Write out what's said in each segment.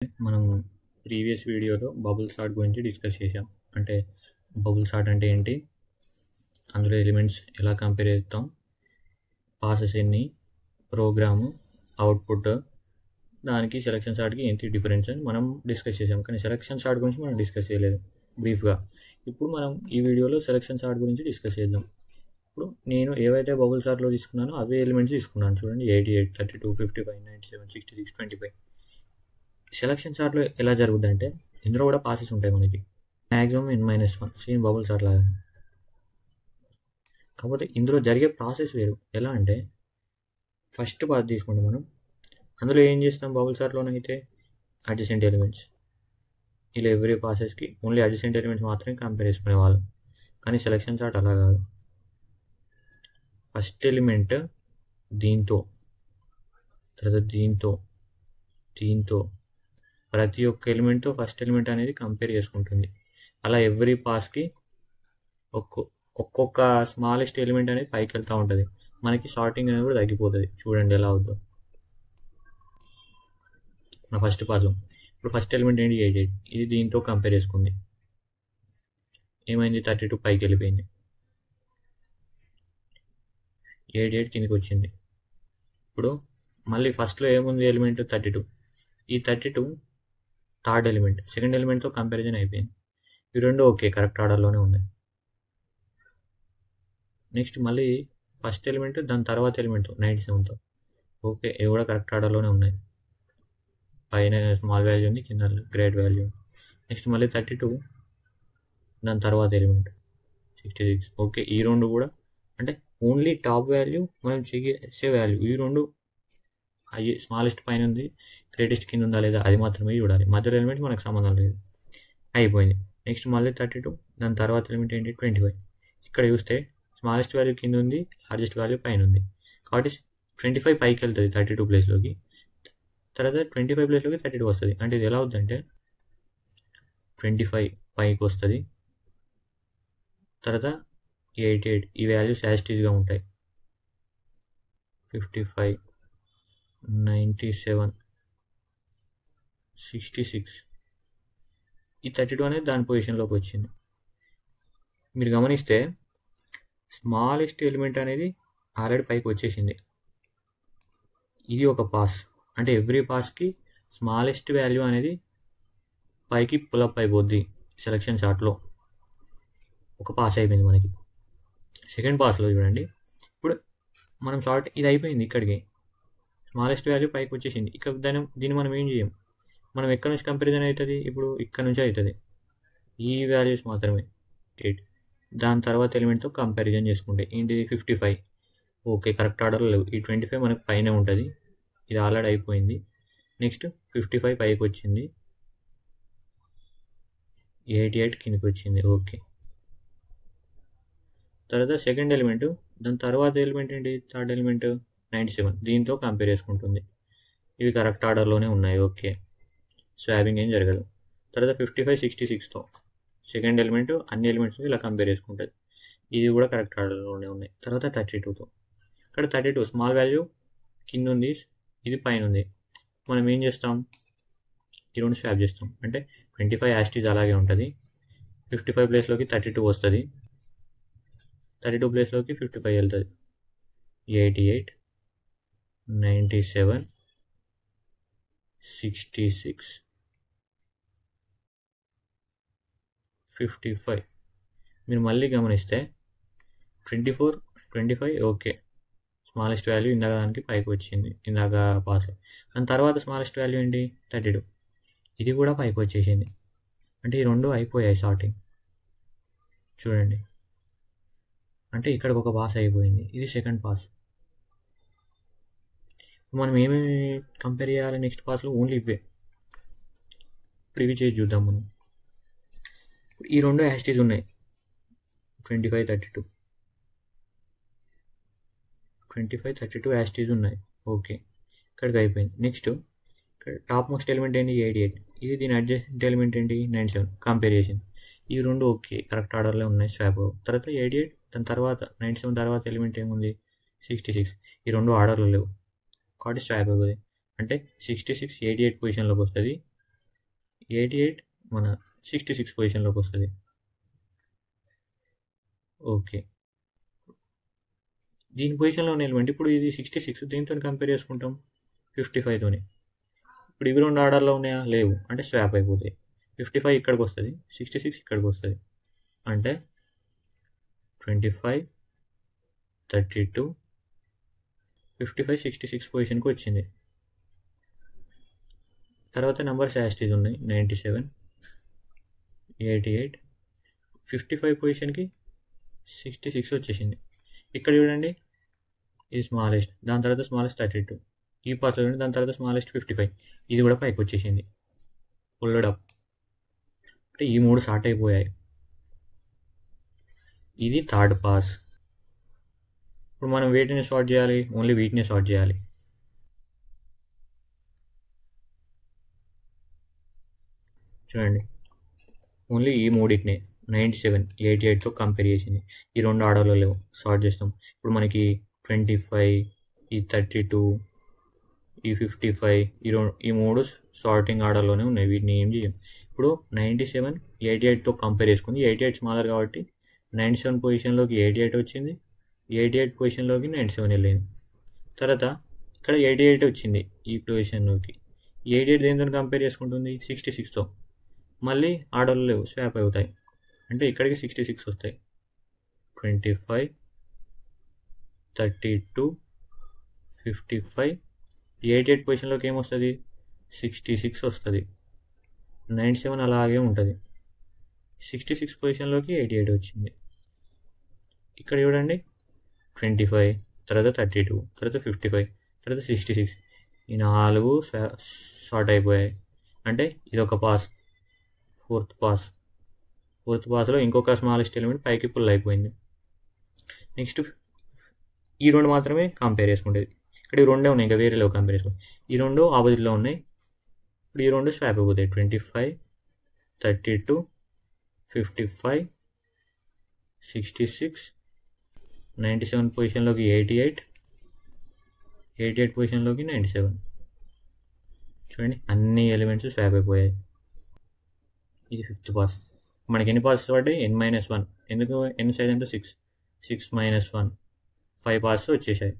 మనం ప్రీవియస్ వీడియోలో bubble sort గురించి డిస్కస్ చేసాం. అంటే బబుల్ సార్ట్ అంటే ఏంటి, అందులో ఎలిమెంట్స్ ఎలా కంపేర్ చేస్తాం, పాసెస్ ఎన్ని, ప్రోగ్రాము, అవుట్పుట్, దానికి సెలక్షన్ సార్ట్కి ఏంటి డిఫరెన్స్ అని మనం డిస్కస్ చేసాం. కానీ సెలక్షన్ సార్ట్ గురించి మనం డిస్కస్ చేయలేదు బ్రీఫ్గా. ఇప్పుడు మనం ఈ వీడియోలో సెలక్షన్ సార్ట్ గురించి డిస్కస్ చేద్దాం. ఇప్పుడు నేను ఏవైతే బబుల్ సార్ట్లో తీసుకున్నానో అవే ఎలిమెంట్స్ తీసుకున్నాను. చూడండి, 88, 32, 55, 97, 66, 25. సెలక్షన్ సార్ట్లో ఎలా జరుగుతుంది అంటే ఇందులో కూడా పాసెస్ ఉంటాయి మనకి, maximum n-1, same bubble sort లాగా. కాకపోతే ఇందులో జరిగే ప్రాసెస్ వేరు. ఎలా అంటే ఫస్ట్ పాస్ తీసుకుంటే మనం అందులో ఏం చేస్తాం, బబుల్ సార్ట్లోనైతే అడ్జసెంట్ ఎలిమెంట్స్, ఇలా ఎవ్రీ పాసెస్కి ఓన్లీ అడ్జసెంట్ ఎలిమెంట్స్ మాత్రమే కంపేర్ చేసుకునేవాళ్ళం. కానీ సెలక్షన్ సార్ట్ అలా కాదు. ఫస్ట్ ఎలిమెంట్ దీంతో, తర్వాత దీంతో ప్రతి ఒక్క ఎలిమెంట్తో ఫస్ట్ ఎలిమెంట్ అనేది కంపేర్ చేసుకుంటుంది. అలా ఎవ్రీ పాస్కి ఒక్కొక్క స్మాలెస్ట్ ఎలిమెంట్ అనేది పైకి వెళ్తూ ఉంటుంది. మనకి సార్టింగ్ అనేది కూడా తగ్గిపోతుంది. చూడండి ఎలా అవుతుందో. నా ఫస్ట్ పాస్ ఇప్పుడు ఫస్ట్ ఎలిమెంట్ ఏంటి, 88, ఇది దీంతో కంపేర్ చేసుకుంది. ఏమైంది, 32 పైకి వెళ్ళిపోయింది, 88 కిందకి వచ్చింది. ఇప్పుడు మళ్ళీ ఫస్ట్లో ఏముంది ఎలిమెంట్, 32. ఈ 32 థర్డ్ ఎలిమెంట్, సెకండ్ ఎలిమెంట్తో కంపారిజన్ అయిపోయింది. ఈ రెండు ఓకే, కరెక్ట్ ఆర్డర్లోనే ఉన్నాయి. నెక్స్ట్ మళ్ళీ ఫస్ట్ ఎలిమెంట్ దాని తర్వాత ఎలిమెంట్ 97తో ఓకే, ఇవి కూడా కరెక్ట్ ఆర్డర్లోనే ఉన్నాయి. పైన స్మాల్ వాల్యూ ఉంది, కింద గ్రేట్ వాల్యూ. నెక్స్ట్ మళ్ళీ 32 దాని తర్వాత ఎలిమెంట్ 66 ఓకే, ఈ రెండు కూడా అంటే ఓన్లీ టాప్ వాల్యూ మనం చేసే వాల్యూ, ఈ రెండు అవి స్మాలెస్ట్ పైన ఉంది, గ్రేటెస్ట్ కింద ఉందా లేదా అది మాత్రమే చూడాలి. మధ్యలో ఎలిమెంట్ మనకు సంబంధం లేదు, అయిపోయింది. నెక్స్ట్ మళ్ళీ 32 దాని తర్వాత ఎలిమెంట్ ఏంటి, 25. ఇక్కడ చూస్తే స్మాలెస్ట్ వాల్యూ కింద ఉంది, లార్జెస్ట్ వాల్యూ పైన ఉంది. కాబట్టి 25 పైకి వెళ్తుంది 32 ప్లేస్లోకి, తర్వాత 25 ప్లేస్లోకి 32 వస్తుంది. అంటే ఇది ఎలా అవుతుందంటే 25 పైకి వస్తుంది, తర్వాత 88 ఈ వాల్యూస్ యాస్టీస్గా ఉంటాయి. 55, 97, 66, ఈ 32 అనేది దాని పొజిషన్లోకి వచ్చింది. మీరు గమనిస్తే స్మాలెస్ట్ ఎలిమెంట్ అనేది ఆల్రెడీ పైకి వచ్చేసింది. ఇది ఒక పాస్, అంటే ఎవ్రీ పాస్కి స్మాలెస్ట్ వాల్యూ అనేది పైకి పులప్ అయిపోద్ది. సెలక్షన్ చార్ట్లో ఒక పాస్ అయిపోయింది మనకి. సెకండ్ పాస్లో చూడండి, ఇప్పుడు మనం షార్ట్ ఇది అయిపోయింది, ఇక్కడికి స్మాలెస్ట్ వాల్యూ పైకి వచ్చేసింది. ఇక దీన్ని మనం ఏం చేయం, మనం ఎక్కడి నుంచి కంపారిజన్ అవుతుంది, ఇప్పుడు ఇక్కడ నుంచి అవుతుంది. ఈ వాల్యూస్ మాత్రమే 8 దాని తర్వాత ఎలిమెంట్తో కంపారిజన్ చేసుకుంటే ఏంటిది, 55 ఓకే, కరెక్ట్ ఆర్డర్లో లేవు. ఈ 25 మనకు పైన ఉంటుంది, ఇది ఆల్రెడీ అయిపోయింది. నెక్స్ట్ 55 పైకి వచ్చింది, 88 కిందకి వచ్చింది ఓకే. తర్వాత సెకండ్ ఎలిమెంట్ దాని తర్వాత ఎలిమెంట్ ఏంటి, థర్డ్ ఎలిమెంట్ 97 దీంతో కంపేర్ చేసుకుంటుంది. ఇవి కరెక్ట్ ఆర్డర్లోనే ఉన్నాయి ఓకే, స్వాపింగ్ ఏం జరగదు. తర్వాత 55, 66తో సెకండ్ ఎలిమెంట్ అన్ని ఎలిమెంట్స్ ఇలా కంపేర్ చేసుకుంటుంది. ఇది కూడా కరెక్ట్ ఆర్డర్లోనే ఉన్నాయి. తర్వాత 32తో, ఇక్కడ 32 స్మాల్ వాల్యూ కింద ఉంది, ఇది పైన ఉంది. మనం ఏం చేస్తాం, ఈ రెండు స్వాప్ చేస్తాం. అంటే 25 యాస్టీజ్ అలాగే ఉంటుంది, 55 ప్లేస్లోకి 32 వస్తుంది, 32 ప్లేస్లోకి 55 వెళ్తుంది. 88, 97, 66, 55. మీరు మళ్ళీ గమనిస్తే 24, 25 ఓకే, స్మాలెస్ట్ వాల్యూ ఇందాక దానికి పైకి వచ్చింది, ఇందాక పాస్. దాని తర్వాత స్మాలెస్ట్ వాల్యూ ఏంటి, 32, ఇది కూడా పైకి వచ్చేసింది. అంటే ఈ రెండు అయిపోయాయి సార్టింగ్. చూడండి, అంటే ఇక్కడ ఒక పాస్ అయిపోయింది, ఇది సెకండ్ పాస్. మనం ఏమేమి కంపేర్ చేయాలి నెక్స్ట్ పాస్లో, ఓన్లీ ఇవే. ఇప్పుడు ఇవి చేసి చూద్దాం మనం. ఇప్పుడు ఈ రెండు యాస్టీస్ ఉన్నాయి, 25, 32, 25, 32 యాస్టీస్ ఉన్నాయి ఓకే, ఇక్కడికి అయిపోయింది. నెక్స్ట్ ఇక్కడ టాప్ మోస్ట్ ఎలిమెంట్ ఏంటి, 88, ఇది దీని అడ్జసెంట్ ఎలిమెంట్ ఏంటి, 97 కంపేర్ చేసింది. ఈ రెండు ఓకే, కరెక్ట్ ఆర్డర్లో ఉన్నాయి, స్వాప్. తర్వాత 88 దాని తర్వాత 97 తర్వాత ఎలిమెంట్ ఏముంది, 66, ఈ రెండు ఆర్డర్లో లేవు కాబట్టి స్వాప్ అవుతుంది. అంటే 66 88 పొజిషన్లోకి వస్తుంది, 88 మన 66 పొజిషన్లోకి వస్తుంది. ఓకే, దీని పొజిషన్లో ఉన్న ఎలిమెంట్ ఇప్పుడు ఇది 66, దీంతో కంపేర్ చేసుకుంటాం 55తోని. ఇప్పుడు ఇవి రెండు ఆర్డర్లో ఉన్నాయా? లేవు, అంటే స్వాప్ అయిపోతాయి. 55 ఇక్కడికి వస్తుంది, 66 ఇక్కడికి వస్తుంది. అంటే 25, 32, 55, 66 పొజిషన్కి వచ్చింది. తర్వాత నెంబర్స్ యాస్టీస్ ఉన్నాయి, 97, 88, 55 పొజిషన్కి 66 వచ్చేసింది. ఇక్కడ చూడండి, ఇది స్మాలెస్ట్, దాని తర్వాత స్మాలెస్ట్ 32, ఈ పాస్లో చూడండి, దాని తర్వాత స్మాలెస్ట్ 55, ఇది కూడా పైకి వచ్చేసింది. పుల్డ్ అప్, అంటే ఈ మూడు షార్ట్ అయిపోయాయి. ఇది థర్డ్ పాస్. ఇప్పుడు మనం వేటిని సార్ట్ చేయాలి? ఓన్లీ వీటిని సార్ట్ చేయాలి. చూడండి, ఓన్లీ ఈ మూడింటిని 97, 88తో కంపేర్ చేసింది. ఈ రెండు ఆర్డర్లో లేవు, సార్ట్ చేస్తాం. ఇప్పుడు మనకి 25, ఈ 32, ఈ 55, ఈ మూడు సార్టింగ్ ఆర్డర్లోనే ఉన్నాయి, వీటిని ఏం చేయం. ఇప్పుడు 97, 88తో కంపేర్ చేసుకుంది. 88 స్మాలర్ కాబట్టి 97 పొజిషన్లోకి 88 వచ్చింది, 88 పొజిషన్లోకి 97 వెళ్ళింది. తర్వాత ఇక్కడ 88 వచ్చింది ఈ పొజిషన్లోకి. 88 దేనితో కంపేర్ చేసుకుంటుంది? 66తో. మళ్ళీ ఆర్డర్లు లేవు, స్వాప్ అవుతాయి, అంటే ఇక్కడికి 66 వస్తాయి. 25, 32, 55, 88 పొజిషన్లోకి ఏమొస్తుంది? 66 వస్తుంది. 97 అలాగే ఉంటుంది. 66 పొజిషన్లోకి 88 వచ్చింది. ఇక్కడ చూడండి, 25, తర్వాత 32, తర్వాత 55, తర్వాత 66, ఈ 4 షార్ట్ అయిపోయాయి. అంటే ఇది ఒక పాస్, ఫోర్త్ పాస్లో ఇంకొక స్మాలెస్ట్ ఎలిమెంట్ పైకి పుల్ అయిపోయింది. నెక్స్ట్ ఈ రెండు మాత్రమే కంపేర్ చేసుకుంటుంది. ఇక్కడ ఈ రెండే ఉన్నాయి, ఇంకా వేరే లేవు కంపేర్ చేసుకుంటాం. ఈ రెండు ఆపోజిట్లో ఉన్నాయి. ఇప్పుడు ఈ రెండు స్వాప్ అయిపోతాయి. 25, 32, 55, 66, 97 పొజిషన్లోకి 88, 88 పొజిషన్లోకి 97. చూడండి, అన్ని ఎలిమెంట్స్ స్వాప్ అయిపోయాయి. ఇది ఫిఫ్త్ పాస్. మనకి ఎన్ని పాసెస్ పడ్డాయి? n-1. ఎందుకు? n సైజ్ అంటే 6, 6 - 1, 5 పాసెస్ వచ్చేసాయి.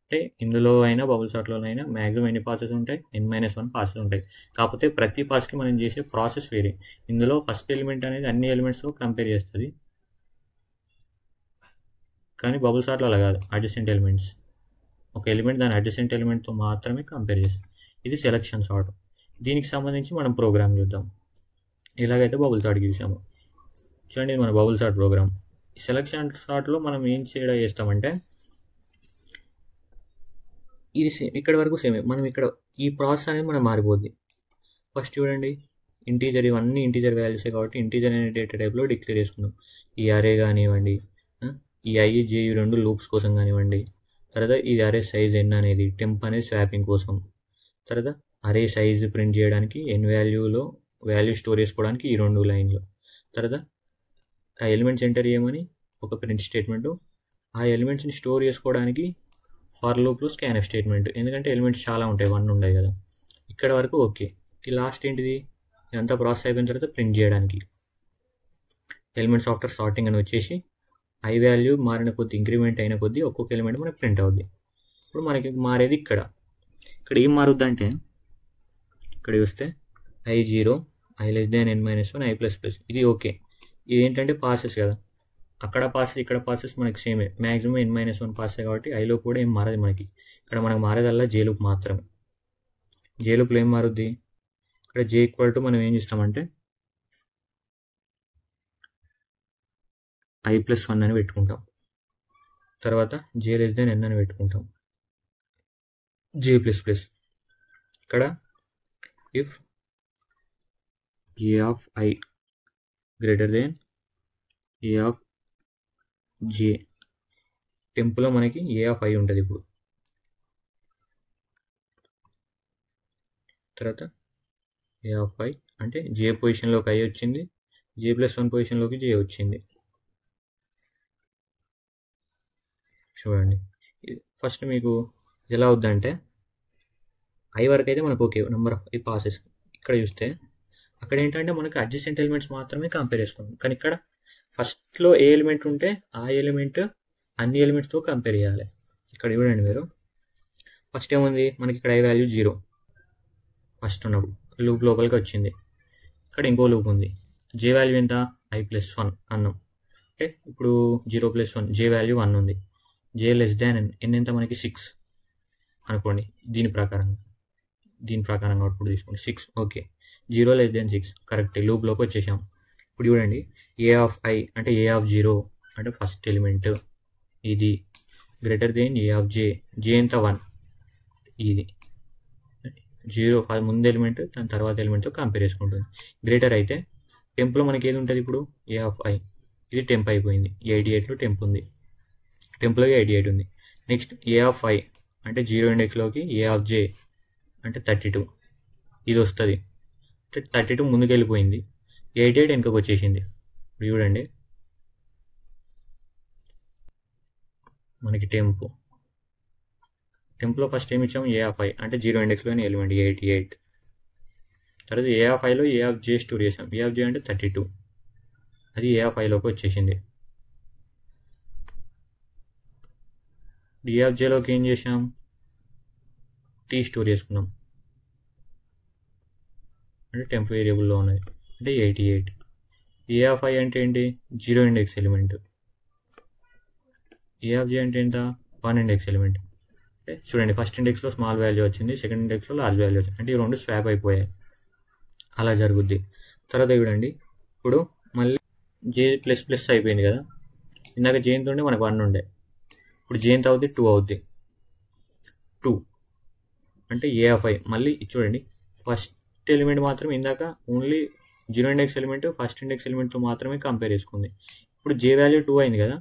అంటే ఇందులో అయినా బబుల్ షాట్లో అయినా మ్యాక్సిమం ఎన్ని పాసెస్ ఉంటాయి? n-1 పాసెస్ ఉంటాయి. కాకపోతే ప్రతి పాస్కి మనం చేసే ప్రాసెస్ వేరే. ఇందులో ఫస్ట్ ఎలిమెంట్ అనేది అన్ని ఎలిమెంట్స్తో కంపేర్ చేస్తుంది, కానీ బబుల్ షాట్లో అలా కాదు. అడ్జసెంట్ ఎలిమెంట్స్, ఒక ఎలిమెంట్ దాని అడ్జసెంట్ ఎలిమెంట్తో మాత్రమే కంపేర్ చేస్తుంది. ఇది సెలక్షన్ షార్ట్. దీనికి సంబంధించి మనం ప్రోగ్రామ్ చూద్దాం. ఇలాగైతే బబుల్ షార్ట్కి చూసాము. చూడండి, ఇది మన బబుల్ షార్ట్ ప్రోగ్రామ్. సెలక్షన్ షార్ట్లో మనం ఏం చేస్తామంటే, ఇది సేమ్, ఇక్కడ వరకు సేమే. మనం ఇక్కడ ఈ ప్రాసెస్ అనేది మనం మారిపోద్ది. ఫస్ట్ చూడండి, ఇంటీజర్, ఇవన్నీ ఇంటీజర్ వాల్యూసే కాబట్టి ఇంటీజర్ అనే డేటా టైప్లో డిక్లేర్ చేసుకుందాం. ఈ అరే కానివ్వండి, ఈ i, j రెండు లూప్స్ కోసం కానివ్వండి. తర్వాత ఈ అరే సైజ్ n అనేది, టెంప్ అనేది స్వాపింగ్ కోసం. తర్వాత అరే సైజ్ ప్రింట్ చేయడానికి n వాల్యూలో వాల్యూ స్టోర్ చేసుకోవడానికి ఈ రెండు లైన్లు. తర్వాత ఆ ఎలిమెంట్స్ ఎంటర్ చేయమని ఒక ప్రింట్ స్టేట్మెంట్, ఆ ఎలిమెంట్స్ని స్టోర్ చేసుకోవడానికి ఫర్ లూప్లో స్కాన్ఎఫ్ స్టేట్మెంట్. ఎందుకంటే ఎలిమెంట్స్ చాలా ఉంటాయి, 1 ఉంటాయి కదా. ఇక్కడ వరకు ఓకే. ఈ లాస్ట్ ఏంటిది? ఇదంతా ప్రాసెస్ అయిపోయిన తర్వాత ప్రింట్ చేయడానికి ఎలిమెంట్స్ ఆఫ్టర్ సార్టింగ్ అని వచ్చేసి ఐ వాల్యూ మారిన కొద్ది, ఇంక్రిమెంట్ అయిన కొద్దీ ఒక్కొక్క ఎలిమెంట్ మనకి ప్రింట్ అవుద్ది. ఇప్పుడు మనకి మారేది ఇక్కడ ఏం మారుద్ది అంటే, ఇక్కడ చూస్తే i0, i n-1, i++. ఇది ఓకే. ఇది ఏంటంటే పాసెస్ కదా, అక్కడ పాసెస్ ఇక్కడ పాసెస్ మనకి సేమే. మ్యాక్సిమం n-1 పాసే కాబట్టి ఐలో కూడా ఏం మారదు మనకి. ఇక్కడ మనకు మారేదల్లా జే లూప్ మాత్రమే. జే లూప్లో ఏం మారుద్ది? ఇక్కడ j = మనం ఏం చేస్తామంటే i+1 అని పెట్టుకుంటాం. తర్వాత j n అని పెట్టుకుంటాం. j++. ఇక్కడ if a of i greater than a of j, టెంపులో మనకి a of i ఉంటుంది. ఇప్పుడు తర్వాత a of i అంటే j పొజిషన్లోకి i వచ్చింది, j+1 పొజిషన్లోకి j వచ్చింది. చూడండి, ఫస్ట్ మీకు ఎలా అవుద్దంటే, i వరకు అయితే మనకు ఓకే నెంబర్ ఆఫ్ ఈ పాసెస్. ఇక్కడ చూస్తే అక్కడ ఏంటంటే మనకి అడ్జసెంట్ ఎలిమెంట్స్ మాత్రమే కంపేర్ చేసుకుంటాం. కానీ ఇక్కడ ఫస్ట్లో ఏ ఎలిమెంట్ ఉంటే ఆ ఎలిమెంట్ అన్ని ఎలిమెంట్స్తో కంపేర్ చేయాలి. ఇక్కడ చూడండి మీరు, ఫస్ట్ ఏముంది మనకి ఇక్కడ ఐ వాల్యూ 0 ఫస్ట్ ఉన్నప్పుడు లూప్ లోపలికి వచ్చింది. ఇక్కడ ఇంకో లూప్ ఉంది, జే వాల్యూ ఎంత i+1 అన్నాం. అంటే ఇప్పుడు 0+1 జే వాల్యూ 1 ఉంది. జే లెస్ దాన్ ఎన్ ఎంత మనకి 6 అనుకోండి. దీని ప్రకారంగా అవుట్పుట్ తీసుకోండి 6. ఓకే, 0 లెస్ దాన్ 6 కరెక్ట్, లూప్లోకి వచ్చేసాం. ఇప్పుడు చూడండి ఏ ఆఫ్ ఐ అంటే ఏ ఆఫ్ 0 అంటే ఫస్ట్ ఎలిమెంట్ ఇది గ్రేటర్ దెన్ ఏ ఆఫ్ జే, జే ఎంత 1, ఇది 0 ముందు ఎలిమెంట్ దాని తర్వాత ఎలిమెంట్తో కంపేర్ చేసుకుంటుంది. గ్రేటర్ అయితే టెంప్లో మనకి ఏది ఉంటుంది, ఇప్పుడు ఏ ఆఫ్ ఐ, ఇది టెంప్ అయిపోయింది. 88లో టెంప్ ఉంది, టెంప్లో 88 ఉంది. నెక్స్ట్ ఏ ఆఫ్ ఐ అంటే 0 ఇండెక్స్లోకి ఏ ఆఫ్ జే అంటే 32, ఇది వస్తుంది. 32 ముందుకు వెళ్ళిపోయింది, 88 వెనుకకు వచ్చేసింది. చూడండి మనకి టెంప్లో ఫస్ట్ ఏమి ఇచ్చాము, ఏ ఆఫ్ ఐ అంటే 0 ఇండెక్స్లోని ఎలిమెంట్ 88. తర్వాత ఏ ఆఫ్ ఐలో ఏ ఆఫ్ జే స్టోర్ చేసాం, ఏ ఆఫ్ జే అంటే 32, అది ఏ ఆఫ్ ఐలోకి వచ్చేసింది. ఏ ఆఫ్ జేలోకి ఏం చేసాం, టీ స్టోర్ చేసుకున్నాం అంటే టెంప్ వేరియబుల్లో ఉన్నది అంటే 88. ఏ ఆఫ్ ఐ అంటే ఏంటి, 0 ఇండెక్స్ ఎలిమెంట్. ఏ ఆఫ్ జే అంటే ఎంత, 1 ఇండెక్స్ ఎలిమెంట్. అంటే చూడండి ఫస్ట్ ఇండెక్స్లో స్మాల్ వాల్యూ వచ్చింది, సెకండ్ ఇండెక్స్లో లార్జ్ వాల్యూ వచ్చింది, అంటే ఈ రెండు స్వాప్ అయిపోయాయి. అలా జరుగుద్ది. తర్వాత చూడండి ఇప్పుడు మళ్ళీ జే ++ అయిపోయింది కదా, ఇందాక జే ఎంత ఉండే మనకు 1 ఉండే, ఇప్పుడు జే ఎంత అవుద్ది 2 అవుద్ది. 2 అంటే ఏ ఆఫ్ ఐ మళ్ళీ చూడండి ఫస్ట్ ఎలిమెంట్ మాత్రం ఇందాక only 0 index element first index ఎలిమెంట్తో మాత్రమే కంపేర్ చేసుకుంది. ఇప్పుడు జే వాల్యూ 2 అయింది కదా,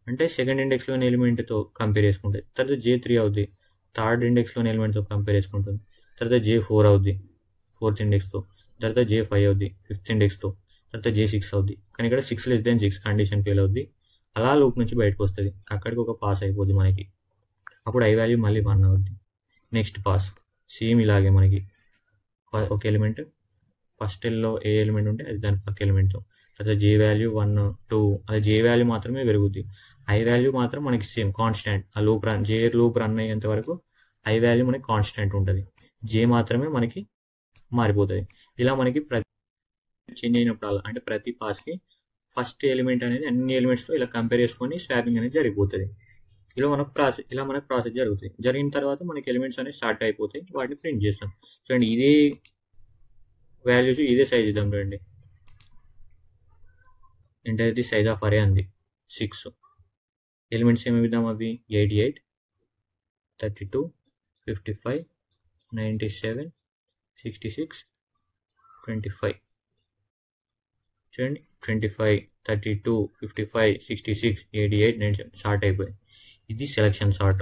అంటే సెకండ్ ఇండెక్స్లోని ఎలిమెంట్తో కంపేర్ చేసుకుంటుంది. తర్వాత జే 3 అవుద్ది, థర్డ్ ఇండెక్స్లోని ఎలిమెంట్తో కంపేర్ చేసుకుంటుంది. తర్వాత జే 4 అవుద్ది, ఫోర్త్ ఇండెక్స్తో. తర్వాత జే 5 అవుద్ది, ఫిఫ్త్ ఇండెక్స్తో. తర్వాత జే 6 అవుద్ది, కానీ ఇక్కడ 6 లెస్ దాన్ 6 కండిషన్ ఫెయిల్ అవుద్ది. అలా లూప్ నుంచి బయటకు వస్తుంది, అక్కడికి ఒక పాస్ అయిపోద్ది మనకి. అప్పుడు ఐ వాల్యూ మళ్ళీ 1 అవుద్ది. నెక్స్ట్ పాస్ సేమ్ ఇలాగే మనకి ఒక ఎలిమెంట్ ఫస్ట్ ఎల్లో ఏ ఎలిమెంట్ ఉంటే అది దాని పక్క ఎలిమెంట్తో. తర్వాత జే వాల్యూ 1, 2 అది జే వాల్యూ మాత్రమే పెరుగుద్ది. ఐ వాల్యూ మాత్రం మనకి సేమ్ కాన్స్టాంట్. ఆ లూప్ జే లూప్ రన్ అయ్యేంత వరకు ఐ వాల్యూ మనకి కాన్స్టాంట్ ఉంటుంది, జే మాత్రమే మనకి మారిపోతుంది. ఇలా మనకి ప్రతి చేంజ్ అయినప్పుడు అంటే ప్రతి పాస్కి ఫస్ట్ ఎలిమెంట్ అనేది అన్ని ఎలిమెంట్స్తో ఇలా కంపేర్ చేసుకొని స్వాపింగ్ అనేది జరిగిపోతుంది. ఇలా మనకు ప్రాసెస్ జరుగుతుంది. జరిగిన తర్వాత మనకి ఎలిమెంట్స్ అనేవి స్టార్ట్ అయిపోతాయి, వాటిని ప్రింట్ చేస్తాం. చూడండి ఇదే వాల్యూస్ ఇదే సైజ్ ఇద్దాం. చూడండి ఎంటర్ ది సైజ్ ఆఫ్ అరే అంది 6. ఎలిమెంట్స్ ఏమి ఇద్దాం, అవి 88, 32, 55, 97, 66, 25. చూడండి 25, 32, 55, 66, 88, 97 షార్ట్ అయిపోయింది. ఇది సెలక్షన్ షార్ట్.